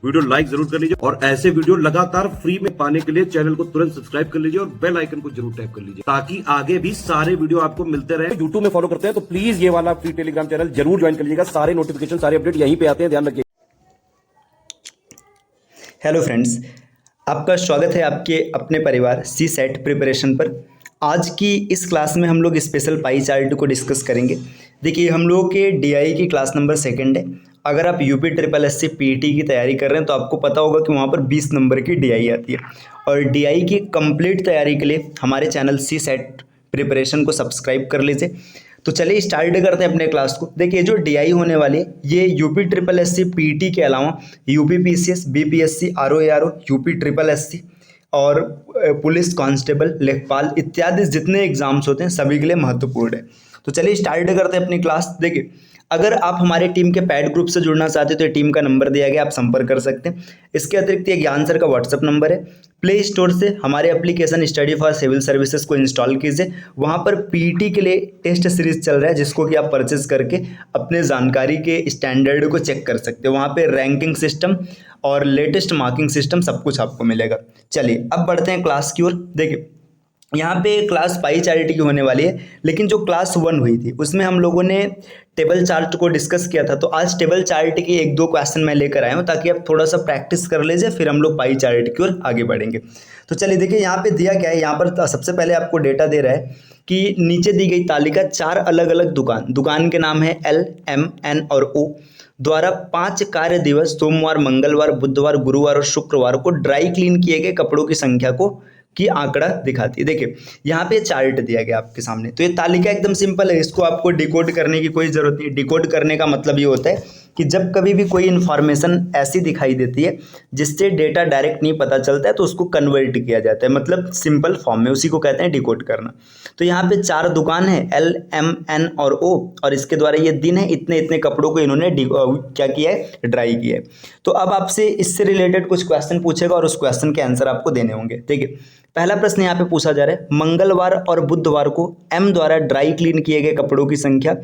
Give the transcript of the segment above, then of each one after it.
Video like जरूर कर लीजिए और ऐसे वीडियो लगातार फ्री में पाने के लिए चैनल को तुरंत सब्सक्राइब कर लीजिए और बेल आइकन को जरूर टैप कर लीजिए ताकि आगे भी सारे वीडियो आपको मिलते रहे। यूट्यूब में फॉलो करते हैं तो प्लीज ये वाला फ्री टेलीग्राम चैनल जरूर ज्वाइन कर लीजिएगा। सारे नोटिफिकेशन सारे अपडेट यहीं पे आते हैं, ध्यान रखिए। हेलो फ्रेंड्स, आपका स्वागत है आपके अपने परिवार सी सेट प्रिपरेशन पर। आज की इस क्लास में हम लोग स्पेशल पाई चार्ट को डिस्कस करेंगे। देखिए, हम लोगों के डीआई की क्लास नंबर 2 है। अगर आप UP triple S C PT की तैयारी कर रहे हैं तो आपको पता होगा कि वहाँ पर 20 नंबर की डीआई आती है। और डीआई की कंप्लीट तैयारी के लिए हमारे चैनल सी सेट प्रिपरेशन को सब्सक्राइब कर लीजिए। तो चलिए स्टार्ट करते हैं अपने क्लास को। देखिए, जो डीआई होने वाली है ये UP triple S C PT के अलावा UP PCS, BPSC, RO ARO, UP triple SC और पुलिस कांस्टेबल, लेखपाल इत्यादि जितने एग्जाम्स होते हैं सभी के लिए महत्वपूर्ण है। तो चलिए स्टार्ट करते हैं अपनी क्लास। देखिए, अगर आप हमारे टीम के पैड ग्रुप से जुड़ना चाहते हैं तो टीम का नंबर दिया गया, आप संपर्क कर सकते हैं। इसके अतिरिक्त ये ज्ञान सर का व्हाट्सअप नंबर है। प्ले स्टोर से हमारे application study for civil services को इंस्टॉल कीजिए। वहाँ पर पीटी के लिए टेस्ट सीरीज चल रहा है जिसको कि आप परचेज करके अपने जानकारी के स्टैंडर्ड को चेक कर सकते हो। वहाँ पे रैंकिंग सिस्टम और लेटेस्ट मार्किंग सिस्टम सब कुछ आपको मिलेगा। चलिए अब बढ़ते हैं क्लास की ओर। देखिए, यहाँ पे क्लास पाई चार्ट की होने वाली है, लेकिन जो क्लास 1 हुई थी उसमें हम लोगों ने टेबल चार्ट को डिस्कस किया था। तो आज टेबल चार्ट की 1-2 क्वेश्चन मैं लेकर आया हूँ ताकि आप थोड़ा सा प्रैक्टिस कर लीजिए, फिर हम लोग पाई चार्ट की ओर आगे बढ़ेंगे। तो चलिए देखिए, यहाँ पे दिया क्या है। यहाँ पर सबसे पहले आपको डेटा दे रहा है कि नीचे दी गई तालिका 4 अलग अलग दुकान के नाम है L, M, N और O द्वारा 5 कार्य दिवस सोमवार, मंगलवार, बुधवार, गुरुवार और शुक्रवार को ड्राई क्लीन किए गए कपड़ों की संख्या को की आंकड़ा दिखाती है। देखिए, यहाँ पे चार्ट दिया गया आपके सामने। तो ये तालिका एकदम सिंपल है, इसको आपको डिकोड करने की कोई ज़रूरत नहीं। डिकोड करने का मतलब ये होता है कि जब कभी भी कोई इन्फॉर्मेशन ऐसी दिखाई देती है जिससे डेटा डायरेक्ट नहीं पता चलता है तो उसको कन्वर्ट किया जाता है, मतलब सिंपल फॉर्म में, उसी को कहते हैं डिकोड करना। तो यहाँ पे 4 दुकान है L, M, N और O और इसके द्वारा ये दिन है, इतने इतने कपड़ों को इन्होंने क्या किया है, ड्राई किया है। तो अब आपसे इससे रिलेटेड कुछ क्वेश्चन पूछेगा और उस क्वेश्चन के आंसर आपको देने होंगे। देखिए, पहला प्रश्न यहाँ पे पूछा जा रहा है, मंगलवार और बुधवार को M द्वारा ड्राई क्लीन किए गए कपड़ों की संख्या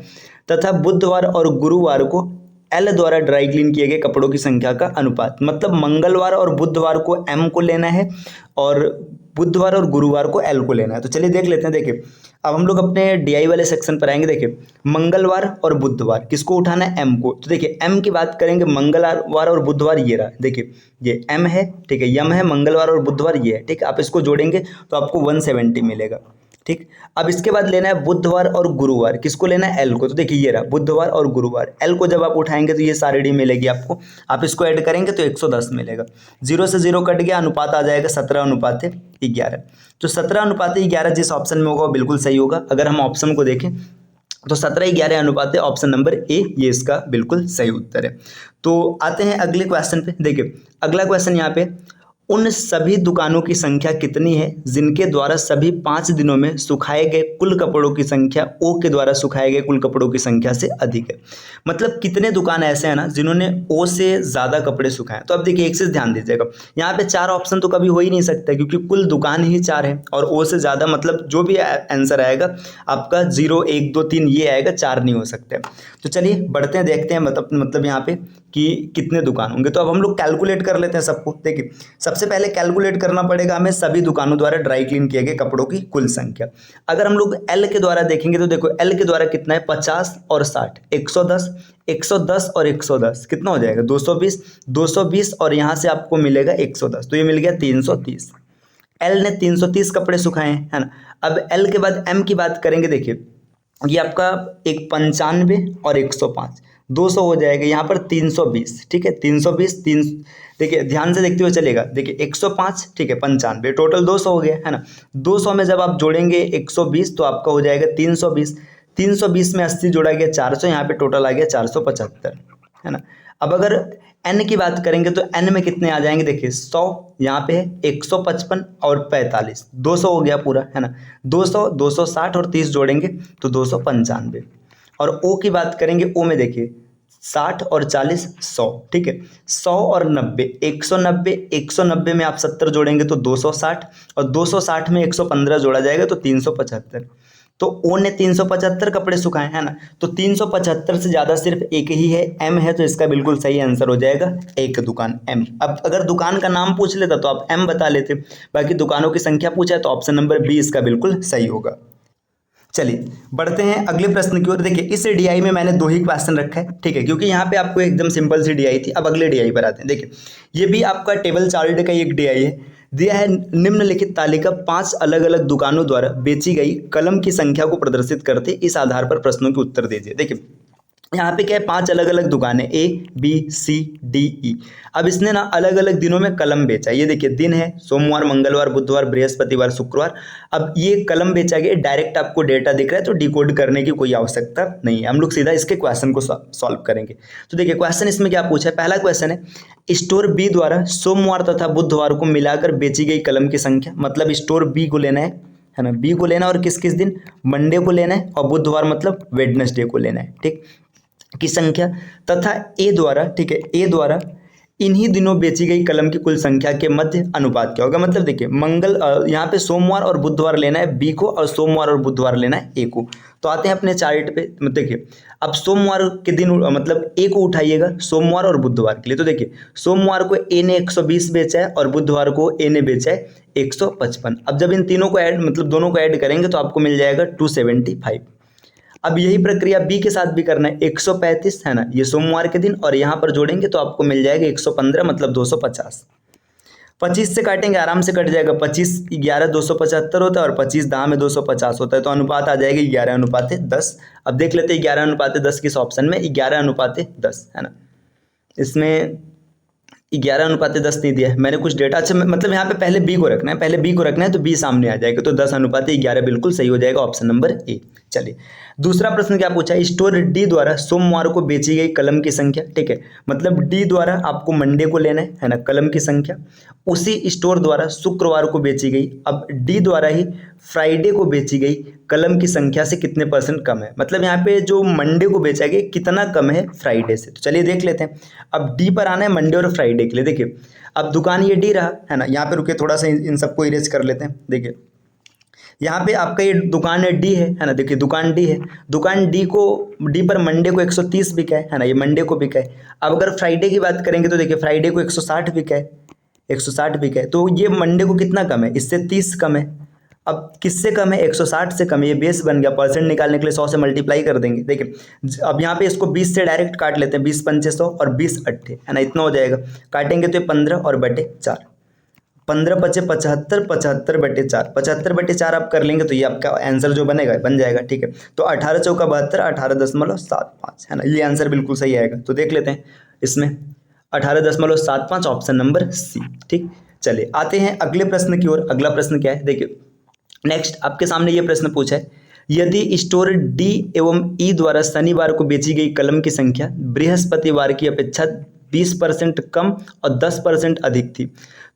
तथा बुधवार और गुरुवार को L द्वारा ड्राई क्लीन किए गए कपड़ों की संख्या का अनुपात। मतलब मंगलवार और बुधवार को M को लेना है और बुधवार और गुरुवार को L को लेना है। तो चलिए देख लेते हैं। देखिए, अब हम लोग अपने डीआई वाले सेक्शन पर आएंगे। देखिए, मंगलवार और बुधवार किसको उठाना है, M को। तो देखिए, M की बात करेंगे, मंगलवार और बुधवार ये रहा। देखिए, ये M है, ठीक है, M है, मंगलवार और बुधवार ये है, ठीक है। आप इसको जोड़ेंगे तो आपको 170 मिलेगा, ठीक। अब इसके बाद लेना है बुधवार और गुरुवार, किसको लेना है, L को। तो देखिए, ये रहा बुधवार और गुरुवार। L को जब आप उठाएंगे तो ये सारी डी मिलेगी आपको। आप इसको ऐड करेंगे तो 110 मिलेगा। 0 से 0 कट गया, अनुपात आ जाएगा 17:11। तो 17:11 जिस ऑप्शन में होगा वो बिल्कुल सही होगा। अगर हम ऑप्शन को देखें तो 17:11 अनुपात है, ऑप्शन नंबर ए, ये इसका बिल्कुल सही उत्तर है। तो आते हैं अगले क्वेश्चन पे। देखिए, अगला क्वेश्चन यहाँ पे, उन सभी दुकानों की संख्या कितनी है जिनके द्वारा सभी 5 दिनों में सुखाए गए कुल कपड़ों की संख्या O के द्वारा सुखाए गए कुल कपड़ों की संख्या से अधिक है। मतलब कितने दुकान ऐसे हैं ना जिन्होंने O से ज़्यादा कपड़े सुखाए। तो अब देखिए, एक चीज़ ध्यान दीजिएगा, यहाँ पे 4 ऑप्शन तो कभी हो ही नहीं सकता क्योंकि कुल दुकान ही 4 है और O से ज़्यादा, मतलब जो भी आंसर आएगा आपका 0, 1, 2, 3 ये आएगा, 4 नहीं हो सकते। तो चलिए बढ़ते हैं, देखते हैं मतलब यहाँ पे कि कितने दुकान होंगे। तो अब हम लोग कैलकुलेट कर लेते हैं सबको। देखिए, सबसे पहले कैलकुलेट करना पड़ेगा हमें सभी दुकानों द्वारा ड्राई क्लीन किए गए कपड़ों की कुल संख्या। अगर हम लोग L के द्वारा देखेंगे तो देखो, L के द्वारा कितना है, 50 और 60, 110, 110 और 110 कितना हो जाएगा, 220, 220 और यहाँ से आपको मिलेगा 110, तो ये मिल गया 330। L ने 330 कपड़े सुखाए हैं, है ना। अब L के बाद M की बात करेंगे। देखिए, ये आपका एक 95 और 105, 200 हो जाएगा। यहाँ पर 320, ठीक है, 320, देखिए ध्यान से देखते हुए चलेगा। देखिए, 105, ठीक है, 95, टोटल 200 हो गया, है ना। 200 में जब आप जोड़ेंगे 120 तो आपका हो जाएगा 320। 320 में 80 जोड़ा गया 400, यहाँ पे टोटल आ गया 475, है ना। अब अगर N की बात करेंगे तो N में कितने आ जाएंगे। देखिए, 100 यहाँ पे है, 155 और 45, 200 हो गया पूरा, है ना। 200, 260 और 30 जोड़ेंगे तो 295। और O की बात करेंगे, O में देखिए 60 और 40, 100, ठीक है। 100 और 90, 190, 190 में आप 70 जोड़ेंगे तो 260 और 260 में 115 जोड़ा जाएगा तो 375। तो ओ ने 375 कपड़े सुखाए, है ना। तो 375 से ज़्यादा सिर्फ एक ही है, एम है, तो इसका बिल्कुल सही आंसर हो जाएगा एक दुकान, एम। अब अगर दुकान का नाम पूछ लेता तो आप एम बता लेते, बाकी दुकानों की संख्या पूछा है तो ऑप्शन नंबर बी इसका बिल्कुल सही होगा। चलिए बढ़ते हैं अगले प्रश्न की ओर। देखिए इस डीआई में मैंने 2 ही क्वेश्चन रखा है, ठीक है, क्योंकि यहाँ पे आपको एकदम सिंपल सी डीआई थी। अब अगले डीआई पर आते हैं। देखिए ये भी आपका टेबल चार्ट का एक डीआई है। दिया है निम्नलिखित तालिका 5 अलग अलग दुकानों द्वारा बेची गई कलम की संख्या को प्रदर्शित करते, इस आधार पर प्रश्नों के उत्तर दीजिए। देखिए यहाँ पे क्या है, 5 अलग अलग दुकानें, A B C D E. अब इसने ना अलग अलग दिनों में कलम बेचा। ये देखिए दिन है सोमवार, मंगलवार, बुधवार, बृहस्पतिवार, शुक्रवार। अब ये कलम बेचा गया, डायरेक्ट आपको डेटा दिख रहा है तो डिकोड करने की कोई आवश्यकता नहीं है, हम लोग सीधा इसके क्वेश्चन को सॉल्व करेंगे। तो देखिए क्वेश्चन इसमें क्या पूछा है। पहला क्वेश्चन है, स्टोर बी द्वारा सोमवार तथा बुधवार को मिलाकर बेची गई कलम की संख्या। मतलब स्टोर बी को लेना है ना, बी को लेना और किस किस दिन, मंडे को लेना है और बुधवार मतलब वेडनेसडे को लेना है, ठीक, की संख्या। तथा ए द्वारा, ठीक है, ए द्वारा इन्हीं दिनों बेची गई कलम की कुल संख्या के मध्य अनुपात क्या होगा। मतलब देखिए यहाँ पे सोमवार और बुधवार लेना है बी को और सोमवार और बुधवार लेना है ए को। तो आते हैं अपने चार्ट पे। देखिए अब सोमवार के दिन मतलब ए को उठाइएगा सोमवार और बुधवार के लिए। तो देखिए सोमवार को ए ने 120 बेचा है और बुधवार को ए ने बेचा है 155। अब जब इन तीनों को ऐड मतलब दोनों को ऐड करेंगे तो आपको मिल जाएगा 275। अब यही प्रक्रिया बी के साथ भी करना है, 135 है ना, ये सोमवार के दिन, और यहाँ पर जोड़ेंगे तो आपको मिल जाएगा 115 मतलब 250। 25 से काटेंगे आराम से कट जाएगा, 25 11 275 होता है और 25 दाह में 250 होता है, तो अनुपात आ जाएगा 11:10। अब देख लेते हैं 11:10 किस ऑप्शन में, 11:10 है ना। इसमें 11:10 नहीं दिया है मैंने, कुछ डेटा अच्छा मतलब यहाँ पे पहले बी को रखना है, पहले बी को रखना है तो बी सामने आ जाएगा, तो 10:11 बिल्कुल सही हो जाएगा, ऑप्शन नंबर ए। चलिए दूसरा प्रश्न क्या पूछा है, स्टोर डी द्वारा सोमवार को बेची गई कलम की संख्या, ठीक है, मतलब डी द्वारा आपको मंडे को लेना है ना कलम की संख्या, उसी स्टोर द्वारा शुक्रवार को बेची गई, अब डी द्वारा ही फ्राइडे को बेची गई कलम की संख्या से कितने % कम है। मतलब यहाँ पे जो मंडे को बेचा गया कितना कम है फ्राइडे से। तो चलिए देख लेते हैं। अब डी पर आना है मंडे और फ्राइडे के लिए। देखिए अब दुकान ये डी रहा है ना, यहाँ पे रुके थोड़ा सा इन सबको इरेज कर लेते हैं। देखिए यहाँ पे आपका ये दुकान है डी है ना, देखिए दुकान डी है, दुकान डी पर मंडे को 130 बिका है ना, ये मंडे को बिका है। अब अगर फ्राइडे की बात करेंगे तो देखिए फ्राइडे को 160 बिका है, 160 बिका है, तो ये मंडे को कितना कम है, इससे 30 कम है। अब किससे कम है, 160 से कम है, ये बेस बन गया, परसेंट निकालने के लिए 100 से मल्टीप्लाई कर देंगे। देखिए अब यहाँ पे इसको 20 से डायरेक्ट काट लेते हैं, 20 पंचे 100 और 20 अट्ठे है ना, इतना हो जाएगा। काटेंगे तो ये 15 और बटे 4, 15 पचे 75, 75 बटे 4, 75 बटे 4 आप कर लेंगे तो ये आपका आंसर जो बनेगा बन जाएगा, ठीक है। तो 18 चौका 72, 18.75 है ना, ये आंसर बिल्कुल सही आएगा। तो देख लेते हैं इसमें 18.75, ऑप्शन नंबर सी, ठीक। चलिए आते हैं अगले प्रश्न की ओर। अगला प्रश्न क्या है, देखिए नेक्स्ट आपके सामने ये प्रश्न पूछा है, यदि स्टोर डी एवं ई द्वारा शनिवार को बेची गई कलम की संख्या बृहस्पतिवार की अपेक्षा 20% कम और 10% अधिक थी,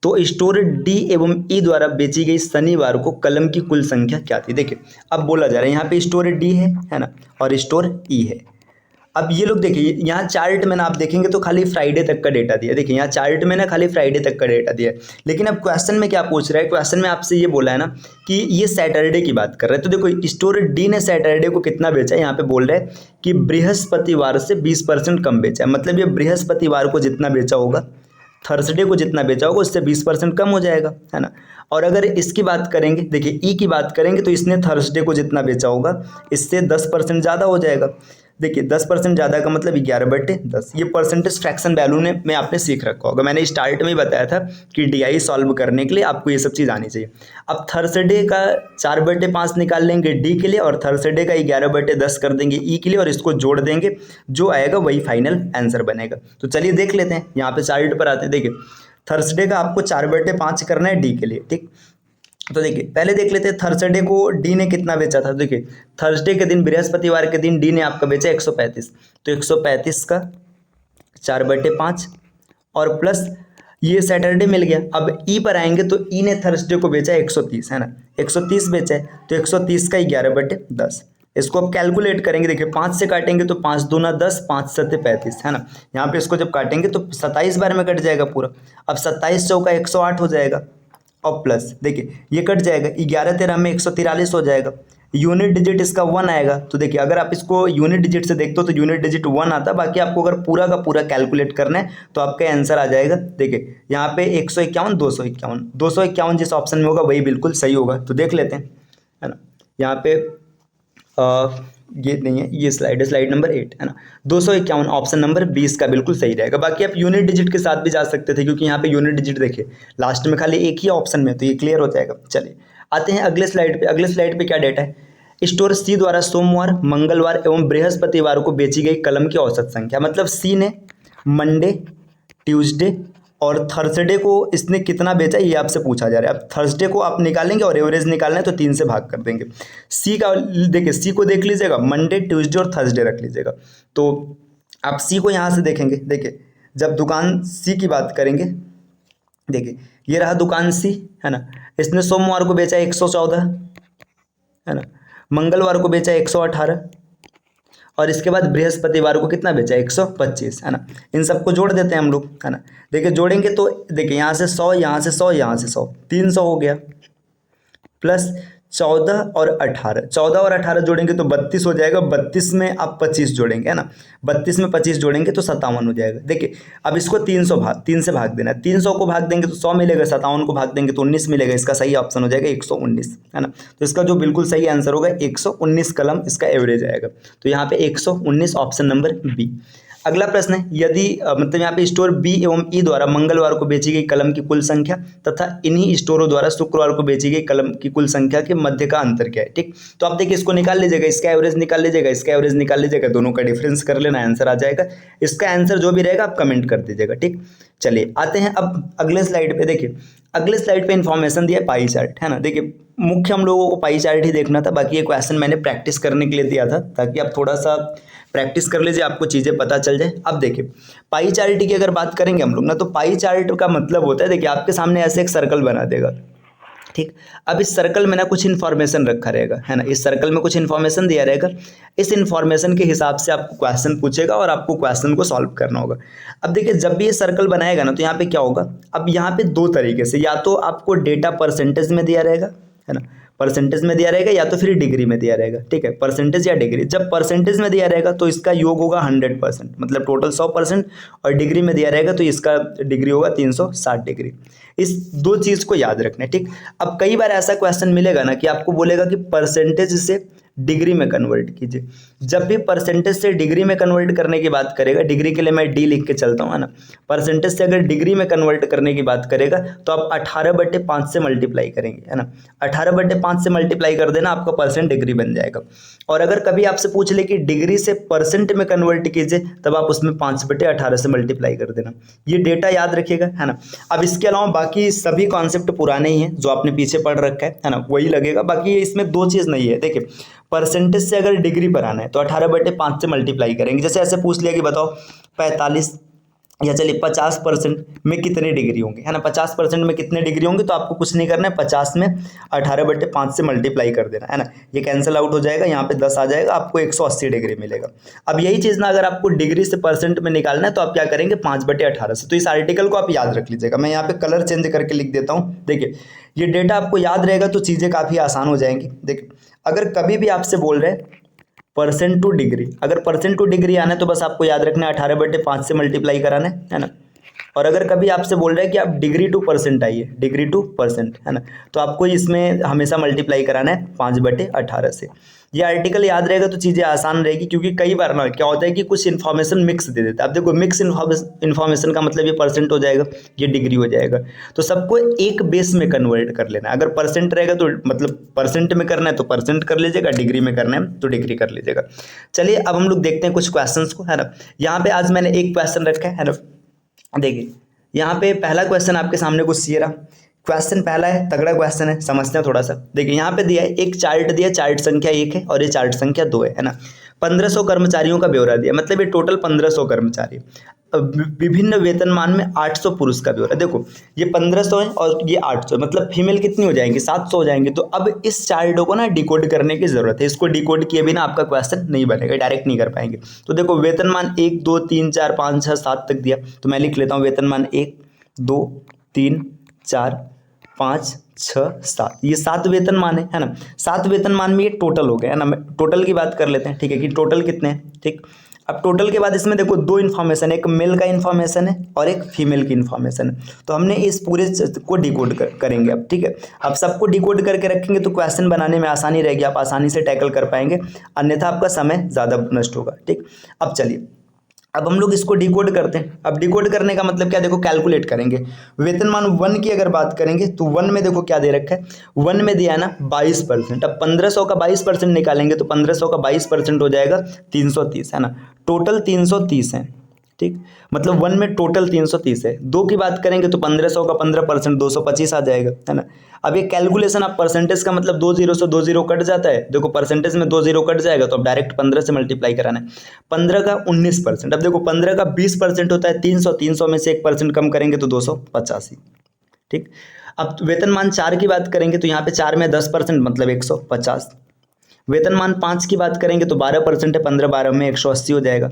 तो स्टोर डी एवं ई द्वारा बेची गई शनिवार को कलम की कुल संख्या क्या थी। देखिए अब बोला जा रहा है यहाँ पे स्टोर डी है ना, और स्टोर ई है। अब ये लोग देखिए यहाँ चार्ट में ना आप देखेंगे तो खाली फ्राइडे तक का डेटा दिया है। देखिए यहाँ चार्ट में ना खाली फ्राइडे तक का डेटा दिया है, लेकिन अब क्वेश्चन में क्या पूछ रहा है, क्वेश्चन में आपसे ये बोला है ना कि ये सैटरडे की बात कर रहा है। तो देखो स्टोर डी ने सैटरडे को कितना बेचा है, यहाँ पे बोल रहा है कि बृहस्पतिवार से 20% कम बेचा है। मतलब ये बृहस्पतिवार को जितना बेचा होगा, थर्सडे को जितना बेचा होगा उससे 20% कम हो जाएगा, है ना। और अगर इसकी बात करेंगे, देखिए ई की बात करेंगे तो इसने थर्सडे को जितना बेचा होगा इससे 10% ज़्यादा हो जाएगा। देखिए 10% ज़्यादा का मतलब 11/10। ये परसेंटेज फ्रैक्शन वैल्यू में आपने सीख रखा होगा, मैंने स्टार्ट में ही बताया था कि डीआई सॉल्व करने के लिए आपको ये सब चीज़ आनी चाहिए। अब थर्सडे का 4/5 निकाल लेंगे डी के लिए और थर्सडे का 11/10 कर देंगे ई के लिए और इसको जोड़ देंगे, जो आएगा वही फाइनल आंसर बनेगा। तो चलिए देख लेते हैं, यहाँ पे चार्ट पर आते हैं। देखिए थर्सडे का आपको 4/5 करना है डी के लिए, ठीक। तो देखिए पहले देख लेते हैं थर्सडे को डी ने कितना बेचा था। देखिए थर्सडे के दिन बृहस्पतिवार के दिन डी ने आपका बेचा 135, तो 135 का 4/5 और प्लस ये सैटरडे मिल गया। अब ई पर आएंगे तो ई ने थर्सडे को बेचा 130 है ना, 130 बेचा है, तो 130 का 11/10। इसको अब कैलकुलेट करेंगे। देखिए 5 से काटेंगे तो 5 दूना 10, 5 सत्ते 35 है ना। यहाँ पे इसको जब काटेंगे तो 27 बार में कट जाएगा पूरा। अब 27 चौका 108 हो जाएगा और प्लस देखिए ये कट जाएगा, 11 13 में 143 हो जाएगा, यूनिट डिजिट इसका 1 आएगा। तो देखिए अगर आप इसको यूनिट डिजिट से देखते हो तो यूनिट डिजिट 1 आता, बाकी आपको अगर पूरा का पूरा कैलकुलेट करना है तो आपका आंसर आ जाएगा। देखिए यहाँ पे 151, 251, 251 जिस ऑप्शन में होगा वही बिल्कुल सही होगा। तो देख लेते हैं, है ना। यहाँ पे ये नहीं है, ये स्लाइड है, स्लाइड नंबर 8, है ना। 251 ऑप्शन नंबर 20 का बिल्कुल सही रहेगा। बाकी आप यूनिट डिजिट के साथ भी जा सकते थे, क्योंकि यहाँ पे यूनिट डिजिट देखिए लास्ट में खाली एक ही ऑप्शन में, तो ये क्लियर हो जाएगा। चलिए आते हैं अगले स्लाइड पे। अगले स्लाइड पे क्या डेटा है, स्टोर सी द्वारा सोमवार, मंगलवार एवं बृहस्पतिवार को बेची गई कलम की औसत संख्या। मतलब सी ने मंडे, ट्यूसडे और थर्सडे को इसने कितना बेचा ये आपसे पूछा जा रहा है। अब थर्सडे को आप निकालेंगे और एवरेज निकालना है तो 3 से भाग कर देंगे। सी का देखिए, सी को देख लीजिएगा, मंडे, ट्यूसडे और थर्सडे रख लीजिएगा। तो आप सी को यहाँ से देखेंगे। देखिए जब दुकान सी की बात करेंगे, देखिए ये रहा दुकान सी, है ना। इसने सोमवार को बेचा 114, है ना। मंगलवार को बेचा 118 और इसके बाद बृहस्पतिवार को कितना बेचा 125, है ना। इन सबको जोड़ देते हैं हम लोग, है ना। देखिए जोड़ेंगे तो देखिए यहाँ से 100, यहाँ से 100, यहाँ से 100, 300 हो गया, प्लस 14 और 18, 14 और 18 जोड़ेंगे तो 32 हो जाएगा। 32 में आप 25 जोड़ेंगे, है ना। 32 में 25 जोड़ेंगे तो 57 हो जाएगा। देखिए अब इसको 3 से भाग देना है। 300 को भाग देंगे तो 100 मिलेगा, 57 को भाग देंगे तो 19 मिलेगा। इसका सही ऑप्शन हो जाएगा 119, है ना। तो इसका जो बिल्कुल सही आंसर होगा 119 कलम इसका एवरेज आएगा। तो यहाँ पे 119 ऑप्शन नंबर बी। अगला प्रश्न है, यदि मतलब यहाँ पे स्टोर बी एवं ई द्वारा मंगलवार को बेची गई कलम की कुल संख्या तथा इन्हीं स्टोरों द्वारा शुक्रवार को बेची गई कलम की कुल संख्या के मध्य का अंतर क्या है। ठीक, तो आप देखिए इसको निकाल लीजिएगा, इसका एवरेज निकाल लीजिएगा, इसका एवरेज निकाल लीजिएगा, दोनों का डिफरेंस कर लेना, आंसर आ जाएगा। इसका आंसर जो भी रहेगा आप कमेंट कर दीजिएगा। ठीक, चलिए आते हैं अब अगले स्लाइड पे। देखिए अगले स्लाइड पे इन्फॉर्मेशन दिया है पाई चार्ट, है ना। देखिए मुख्य हम लोगों को पाई चार्ट ही देखना था, बाकी ये क्वेश्चन मैंने प्रैक्टिस करने के लिए दिया था ताकि आप थोड़ा सा प्रैक्टिस कर लीजिए, आपको चीज़ें पता चल जाए। अब देखिए पाई चार्ट की अगर बात करेंगे हम लोग ना, तो पाई चार्ट का मतलब होता है, देखिए आपके सामने ऐसे एक सर्कल बना देगा। ठीक, अब इस सर्कल में ना कुछ इन्फॉर्मेशन रखा रहेगा, है ना। इस सर्कल में कुछ इन्फॉर्मेशन दिया रहेगा, इस इन्फॉर्मेशन के हिसाब से आपको क्वेश्चन पूछेगा और आपको क्वेश्चन को सॉल्व करना होगा। अब देखिए जब भी ये सर्कल बनाएगा ना तो यहाँ पे क्या होगा, अब यहाँ पे दो तरीके से, या तो आपको डेटा परसेंटेज में दिया रहेगा, है ना, परसेंटेज में दिया रहेगा, या तो फिर डिग्री में दिया रहेगा। ठीक है, परसेंटेज या डिग्री। जब परसेंटेज में दिया रहेगा तो इसका योग होगा 100%, मतलब टोटल 100%, और डिग्री में दिया रहेगा तो इसका डिग्री होगा 360 डिग्री। इस दो चीज़ को याद रखना है। ठीक, अब कई बार ऐसा क्वेश्चन मिलेगा ना कि आपको बोलेगा कि परसेंटेज से डिग्री में कन्वर्ट कीजिए। जब भी परसेंटेज से डिग्री में कन्वर्ट करने की बात करेगा, डिग्री के लिए मैं डी लिख के चलता हूँ, है ना। परसेंटेज से अगर डिग्री में कन्वर्ट करने की बात करेगा तो आप 18/5 से मल्टीप्लाई करेंगे, है ना। 18/5 से मल्टीप्लाई कर देना, आपका परसेंट डिग्री बन जाएगा। और अगर कभी आपसे पूछ ले कि डिग्री से परसेंट में कन्वर्ट कीजिए, तब आप उसमें 5/18 से मल्टीप्लाई कर देना। ये डेटा याद रखिएगा, है ना। अब इसके अलावा बाकी सभी कॉन्सेप्ट पुराने ही हैं, जो आपने पीछे पढ़ रखा है ना, वही लगेगा। बाकी इसमें दो चीज़ नहीं है। देखिए परसेंटेज से अगर डिग्री पर आना है तो 18/5 से मल्टीप्लाई करेंगे। जैसे ऐसे पूछ लिया कि बताओ 45 या चलिए 50% में कितने डिग्री होंगे, है ना। 50% में कितने डिग्री होंगे, तो आपको कुछ नहीं करना है, 50 में 18/5 से मल्टीप्लाई कर देना, है ना। ये कैंसिल आउट हो जाएगा, यहाँ पे 10 आ जाएगा, आपको 180 डिग्री मिलेगा। अब यही चीज़ ना अगर आपको डिग्री से परसेंट में निकालना है तो आप क्या करेंगे, 5/18 से। तो इस आर्टिकल को आप याद रख लीजिएगा। मैं यहाँ पे कलर चेंज करके लिख देता हूँ। देखिए ये डेटा आपको याद रहेगा तो चीज़ें काफ़ी आसान हो जाएंगी। देखिए अगर कभी भी आपसे बोल रहे हैं परसेंट टू डिग्री, अगर परसेंट टू डिग्री आना है तो बस आपको याद रखना है 18/5 से मल्टीप्लाई कराना है ना। और अगर कभी आपसे बोल रहे हैं कि आप डिग्री टू परसेंट आइए, डिग्री टू परसेंट, है ना, तो आपको इसमें हमेशा मल्टीप्लाई कराना है 5/18 से। ये आर्टिकल याद रहेगा तो चीज़ें आसान रहेगी, क्योंकि कई बार ना क्या होता है कि कुछ इन्फॉर्मेशन मिक्स दे देता है। अब देखो मिक्स इन्फॉर्मेशन का मतलब ये परसेंट हो जाएगा, ये डिग्री हो जाएगा। तो सबको एक बेस में कन्वर्ट कर लेना है। अगर परसेंट रहेगा तो मतलब परसेंट में करना है तो परसेंट कर लीजिएगा, डिग्री में करना है तो डिग्री कर लीजिएगा। चलिए अब हम लोग देखते हैं कुछ क्वेश्चंस को, है ना। यहाँ पे आज मैंने एक क्वेश्चन रखा है ना। देखिए यहाँ पे पहला क्वेश्चन आपके सामने कुछ ये रहा। क्वेश्चन पहला है, तगड़ा क्वेश्चन है, समझते हैं थोड़ा सा। देखिए यहाँ पे दिया है एक चार्ट दिया, चार्ट संख्या 1 है और ये चार्ट संख्या 2 है ना। 1500 कर्मचारियों का ब्यौरा दिया, मतलब ये टोटल 1500 कर्मचारी। विभिन्न वेतनमान में 800 पुरुष का ब्यौरा। देखो ये 1500 है और ये 800, मतलब फीमेल कितनी हो जाएंगी, 700 हो जाएंगी। तो अब इस चार्ट को ना डिकोड करने की जरूरत है। इसको डिकोड किए बिना आपका क्वेश्चन नहीं बनेगा, डायरेक्ट नहीं कर पाएंगे। तो देखो वेतनमान 1 2 3 4 5 6 7 तक दिया, तो मैं लिख लेता हूँ वेतनमान 1 2 3 4 5 6 7, ये 7 वेतनमान है ना। 7 वेतनमान में ये टोटल हो गया है ना। टोटल की बात कर लेते हैं, ठीक है, कि टोटल कितने हैं। ठीक, अब टोटल के बाद इसमें देखो दो इन्फॉर्मेशन है, एक मेल का इन्फॉर्मेशन है और एक फीमेल की इन्फॉर्मेशन है। तो हमने इस पूरे को डिकोड करेंगे अब, ठीक है। अब सबको डिकोड करके रखेंगे तो क्वेश्चन बनाने में आसानी रहेगी, आप आसानी से टैकल कर पाएंगे, अन्यथा आपका समय ज़्यादा नष्ट होगा। ठीक, अब चलिए, अब हम लोग इसको डिकोड करते हैं। अब डिकोड करने का मतलब क्या, देखो कैलकुलेट करेंगे। वेतनमान 1 की अगर बात करेंगे तो 1 में देखो क्या दे रखा है, 1 में दिया है ना 22%। अब 1500 का 22% निकालेंगे तो 1500 का 22% हो जाएगा 330, है ना। टोटल 330 है, ठीक, मतलब 1 में टोटल 330 है। 2 की बात करेंगे तो 1500 का 15% 225 आ जाएगा, है ना। अब ये कैलकुलेशन आप परसेंटेज का मतलब 2 जीरो से 2 जीरो कट जाता है, देखो परसेंटेज में 2 जीरो कट जाएगा तो अब डायरेक्ट 15 से मल्टीप्लाई कराना है। 15 का 19%, अब देखो 15 का 20% होता है 300, 300 में से 1% कम करेंगे तो 285, ठीक। अब वेतनमान 4 की बात करेंगे तो यहाँ पे 4 में 10% मतलब 150। वेतनमान 5 की बात करेंगे तो 12% है, 15 12 में 180 हो जाएगा।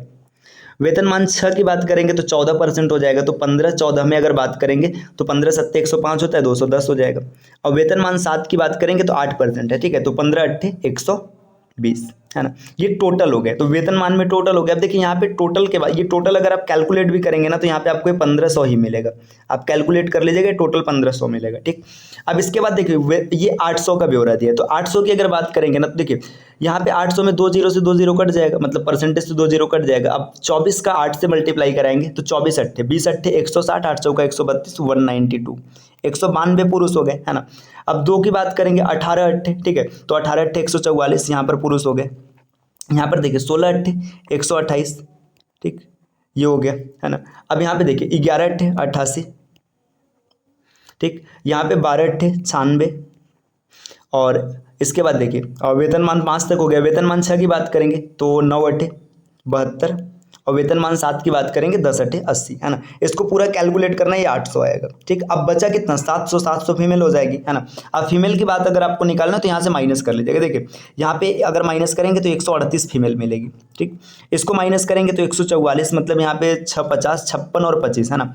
वेतनमान 6 की बात करेंगे तो 14% हो जाएगा, तो 15 14 में अगर बात करेंगे तो 15 7 105 होता है, 210 हो जाएगा। और वेतनमान 7 की बात करेंगे तो 8% है, ठीक है, तो 15 8 120, है ना। ये टोटल हो गया, तो वेतनमान में टोटल हो गया। अब देखिए यहाँ पे टोटल के बाद ये टोटल अगर आप कैलकुलेट भी करेंगे ना तो यहाँ पे आपको 1500 ही मिलेगा, आप कैलकुलेट कर लीजिएगा, टोटल 1500 मिलेगा, ठीक। अब इसके बाद देखिए ये 800 का ब्यौरा दिया है, तो 800 की अगर बात करेंगे ना तो देखिए यहाँ पे 800 में 2 जीरो से 2 जीरो कट जाएगा, मतलब परसेंटेज से 2 जीरो कट जाएगा। अब 24 का 8 से मल्टीप्लाई कराएंगे तो 24 अट्ठे 20 अट्ठे 160, 800 का 132 192, 192 पुरुष हो गए, है ना। अब 2 की बात करेंगे 18 अट्ठे, ठीक है, तो 18 अट्ठे 144 यहाँ पर पुरुष हो गए। यहाँ पर देखिए 16 अट्ठे 128, ठीक, ये हो गया, है ना। अब यहाँ पे देखिए 11 अट्ठे 88, ठीक, यहाँ पे 12 अट्ठे 96, और इसके बाद देखिए और वेतनमान 5 तक हो गया। वेतनमान 6 की बात करेंगे तो 9 अट्ठे 72, और वेतनमान 7 की बात करेंगे 10 अट्ठे 80, है ना। इसको पूरा कैलकुलेट करना, ये 800 आएगा, ठीक। अब बचा कितना 700, 700 फीमेल हो जाएगी, है ना। अब फीमेल की बात अगर आपको निकालना है तो यहाँ से माइनस कर लीजिएगा। देखिए यहाँ पे अगर माइनस करेंगे तो 138 फीमेल मिलेगी, ठीक। इसको माइनस करेंगे तो 144, मतलब यहाँ पे 6 50 56 और 25, है ना,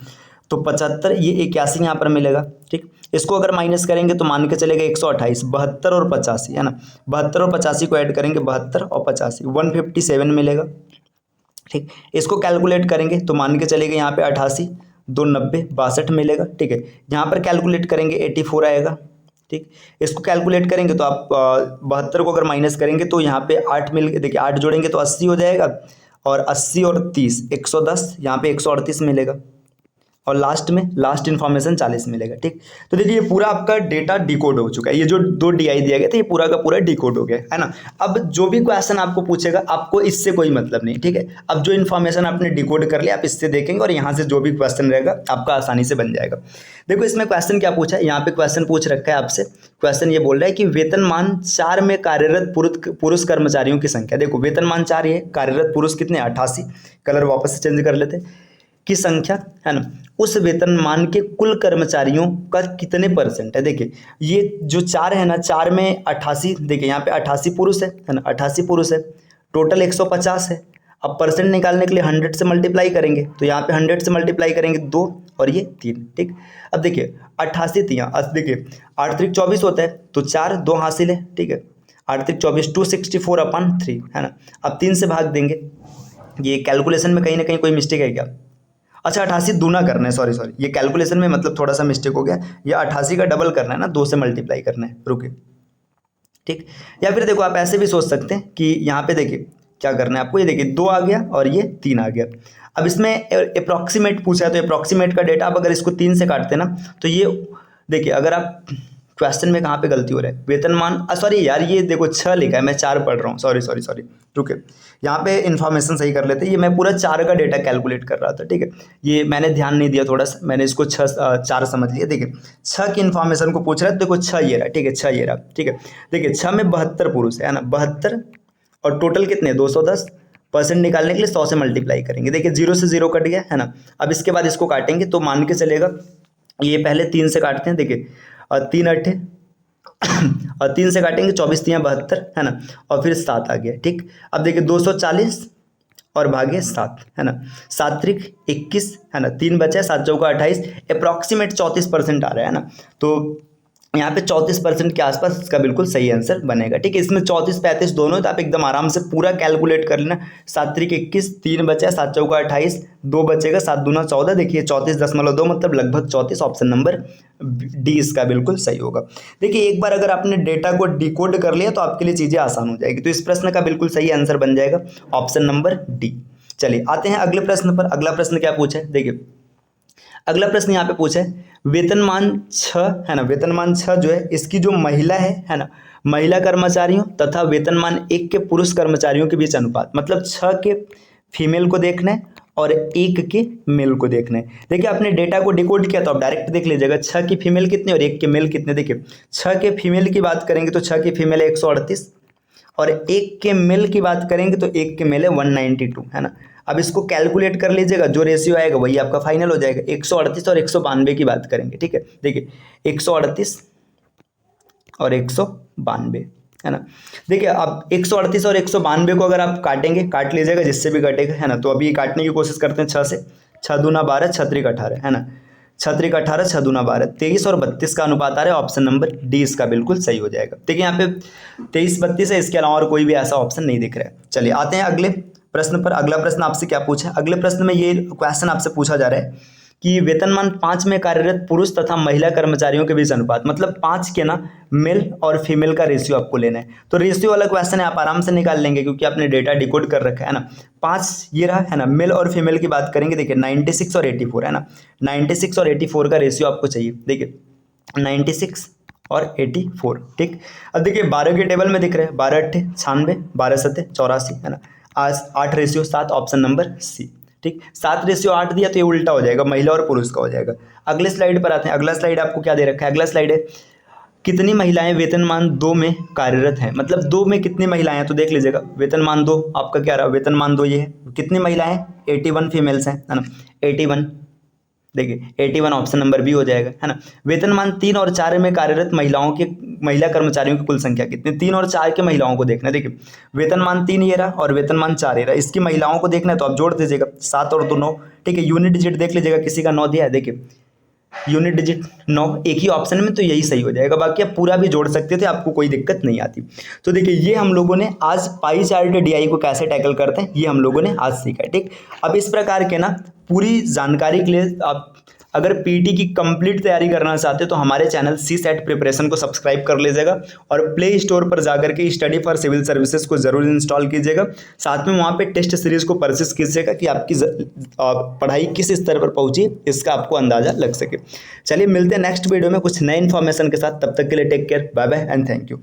तो 75, ये 81 यहाँ पर मिलेगा, ठीक। इसको अगर माइनस करेंगे तो मान के चलेगा 128, 72 और 85, है ना। 72 और 85 को ऐड करेंगे, 72 और 85 157 मिलेगा, ठीक। इसको कैलकुलेट करेंगे तो मान के चलेगा यहाँ पे 88 2 90 62 मिलेगा, ठीक है। यहाँ पर कैलकुलेट करेंगे 84 आएगा, ठीक। इसको कैलकुलेट करेंगे तो आप 72 को अगर माइनस करेंगे तो यहाँ पे 8 मिल के, देखिए 8 जोड़ेंगे तो 80 हो जाएगा, और 80 और 30 110, यहाँ पे 138 मिलेगा, और लास्ट में लास्ट इन्फॉर्मेशन 40 मिलेगा, ठीक। तो देखिए ये पूरा आपका डेटा डिकोड हो चुका है, ये जो 2 DI दिया गया था ये पूरा का पूरा डिकोड हो गया, है ना। अब जो भी क्वेश्चन आपको पूछेगा आपको इससे कोई मतलब नहीं, ठीक है। अब जो इन्फॉर्मेशन आपने डिकोड कर लिया आप इससे देखेंगे और यहाँ से जो भी क्वेश्चन रहेगा आपका आसानी से बन जाएगा। देखो इसमें क्वेश्चन क्या पूछा है, यहाँ पे क्वेश्चन पूछ रखा है आपसे। क्वेश्चन ये बोल रहा है कि वेतनमान 4 में कार्यरत पुरुष कर्मचारियों की संख्या, देखो वेतनमान 4 ये कार्यरत पुरुष कितने 88, कलर वापस से चेंज कर लेते की संख्या, है ना, उस वेतनमान के कुल कर्मचारियों का कितने परसेंट है। देखिए ये जो 4 है ना, 4 में 88, देखिए यहाँ पे 88 पुरुष है ना, 88 पुरुष है, टोटल 150 है। अब परसेंट निकालने के लिए 100 से मल्टीप्लाई करेंगे, तो यहाँ पे 100 से मल्टीप्लाई करेंगे 2 और ये 3, ठीक। अब देखिए 88 तियाँ, देखिए 8 3 24 होता है, तो 4 2 हासिल है, ठीक है, 8 3 24 264/3, है ना। अब 3 से भाग देंगे, ये कैलकुलेशन में कहीं ना कहीं कोई मिस्टेक है क्या, अच्छा 88 दूना करना है, सॉरी ये कैलकुलेशन में मतलब थोड़ा सा मिस्टेक हो गया, ये 88 का डबल करना है ना, 2 से मल्टीप्लाई करना है, रुकिए, ठीक। या फिर देखो आप ऐसे भी सोच सकते हैं कि यहाँ पे देखिए क्या करना है आपको, ये देखिए 2 आ गया और ये 3 आ गया। अब इसमें अप्रॉक्सीमेट पूछा है, तो अप्रॉक्सीमेट का डेटा आप अगर इसको 3 से काटते हैं ना तो ये देखिए, अगर आप क्वेश्चन में कहाँ पे गलती हो रहा है, वेतनमान सॉरी यार ये देखो 6 लिखा है, मैं 4 पढ़ रहा हूँ, सॉरी रुके, यहाँ पे इन्फॉर्मेशन सही कर लेते हैं। ये मैं पूरा 4 का डेटा कैलकुलेट कर रहा था, ठीक है, ये मैंने ध्यान नहीं दिया थोड़ा सा, मैंने इसको 4 समझ लिया। देखिए 6 की इन्फॉर्मेशन को पूछ रहा है, देखो 6 ये रहा, ठीक है, 6 ये रहा, ठीक है। देखिए 6 में 72 पुरुष है ना, 72, और टोटल कितने 210, परसेंट निकालने के लिए 100 से मल्टीप्लाई करेंगे, देखिए 0 से 0 कट गया, है ना। अब इसके बाद इसको काटेंगे तो मान के चलेगा, ये पहले 3 से काटते हैं, देखिए 3 अट्ठे और 3 से काटेंगे 24 3 72, है ना, और फिर 7 आ गया, ठीक। अब देखिए 240 और भागे 7, है ना, 7 त्रिक 21, है ना, 3 बचा है, 7 चौका 28, अप्रॉक्सीमेट 34% आ रहा है ना। तो यहाँ पे 34% के आसपास इसका बिल्कुल सही आंसर बनेगा। ठीक है, इसमें 34 35 दोनों, तो आप एकदम आराम से पूरा कैलकुलेट कर लेना। 7 त्रिक 21, 3 बचा, 7 चौका 28, 2 बचेगा, 7 दूना 14, देखिए 34.2 मतलब लगभग 34, ऑप्शन नंबर डी इसका बिल्कुल सही होगा। देखिए एक बार अगर आपने डेटा को डिकोड कर लिया तो आपके लिए चीज़ें आसान हो जाएगी। तो इस प्रश्न का बिल्कुल सही आंसर बन जाएगा ऑप्शन नंबर डी। चलिए आते हैं अगले प्रश्न पर। अगला प्रश्न क्या पूछा है, देखिए अगला प्रश्न यहाँ पे पूछा है वेतनमान 6 है ना, वेतनमान 6 जो है इसकी जो महिला है ना, महिला कर्मचारियों तथा वेतनमान 1 के पुरुष कर्मचारियों के बीच अनुपात, मतलब 6 के फीमेल को देखना है और 1 के मेल को देखना है। देखिए आपने डेटा को डिकोड किया तो आप डायरेक्ट देख लीजिएगा 6 की फीमेल कितने और 1 के मेल कितने। देखिए 6 के फीमेल की बात करेंगे तो 6 की फीमेल है 138 और 1 के मेल की बात करेंगे तो 1 के मेल है 192 है ना। अब इसको कैलकुलेट कर लीजिएगा, जो रेशियो आएगा वही आपका फाइनल हो जाएगा। 138 और 192 की बात करेंगे, ठीक है। देखिए 138 और 192 है ना। देखिए अब 138 और 192 को अगर आप काटेंगे, काट लीजिएगा जिससे भी कटेगा है ना। तो अभी काटने की कोशिश करते हैं 6 से। 6 दूना 12, 6 त्रिक 18 है ना। 6 त्रिक 18, 6 दूना 12, 23 और 32 का अनुपात आ रहा है। ऑप्शन नंबर डी इसका बिल्कुल सही हो जाएगा। देखिए यहाँ पे 23 32 है, इसके अलावा और कोई भी ऐसा ऑप्शन नहीं दिख रहा है। चलिए आते हैं अगले प्रश्न पर। अगला प्रश्न आपसे क्या पूछा है, अगले प्रश्न में ये क्वेश्चन आपसे पूछा जा रहा है कि वेतनमान 5 में कार्यरत पुरुष तथा महिला कर्मचारियों के बीच अनुपात, मतलब 5 के ना मेल और फीमेल का रेशियो आपको लेना है। तो रेशियो वाला क्वेश्चन है, आप आराम से निकाल लेंगे क्योंकि आपने डेटा डिकोड कर रखा है ना। 5 ये रहा है ना, मेल और फीमेल की बात करेंगे। देखिए 96 और 84 है ना, 96 और 84 का रेशियो आपको चाहिए। देखिए 96 और 84, ठीक। अब देखिए 12 के टेबल में दिख रहे हैं, 12 अट्ठे 96, 12 सत्ते 84 है ना। आज 8 रेशियो 7, ऑप्शन नंबर सी, ठीक। 7 रेशियो 8 दिया तो ये उल्टा हो जाएगा, महिला और पुरुष का हो जाएगा। अगले स्लाइड पर आते हैं। अगला स्लाइड आपको क्या दे रखा है, अगला स्लाइड है कितनी महिलाएं वेतनमान 2 में कार्यरत हैं, मतलब 2 में कितनी महिलाएं हैं। तो देख लीजिएगा वेतनमान 2 आपका क्या रहा, वेतनमान 2 ये है, कितनी महिलाएं 81 फीमेल्स हैं है ना, 81। देखिए 81 ऑप्शन नंबर बी हो जाएगा है ना। वेतनमान 3 और 4 में कार्यरत महिला कर्मचारियों की कुल संख्या कितनी, 3 और 4 के महिलाओं को देखना है। देखिए वेतनमान 3 ये रहा और वेतनमान 4 ये रहा, इसकी महिलाओं को देखना है तो आप जोड़ दीजिएगा 7 और 2 9, ठीक है। यूनिट डिजिट देख लीजिएगा, किसी का 9 दिया है, देखिए यूनिट डिजिट 9 एक ही ऑप्शन में, तो यही सही हो जाएगा। बाकी आप पूरा भी जोड़ सकते थे, आपको कोई दिक्कत नहीं आती। तो देखिए ये हम लोगों ने आज पाई चार्ट डीआई को कैसे टैकल करते हैं ये हम लोगों ने आज सीखा है, ठीक। अब इस प्रकार के ना पूरी जानकारी के लिए आप अगर पीटी की कंप्लीट तैयारी करना चाहते हो तो हमारे चैनल सी सेट प्रिपरेशन को सब्सक्राइब कर लीजिएगा और प्ले स्टोर पर जाकर के स्टडी फॉर सिविल सर्विसेज को जरूर इंस्टॉल कीजिएगा। साथ में वहाँ पे टेस्ट सीरीज को परचेस कीजिएगा कि आपकी पढ़ाई किस स्तर पर पहुँची इसका आपको अंदाजा लग सके। चलिए मिलते हैं नेक्स्ट वीडियो में कुछ नए इन्फॉर्मेशन के साथ, तब तक के लिए take care, bye bye and thank you.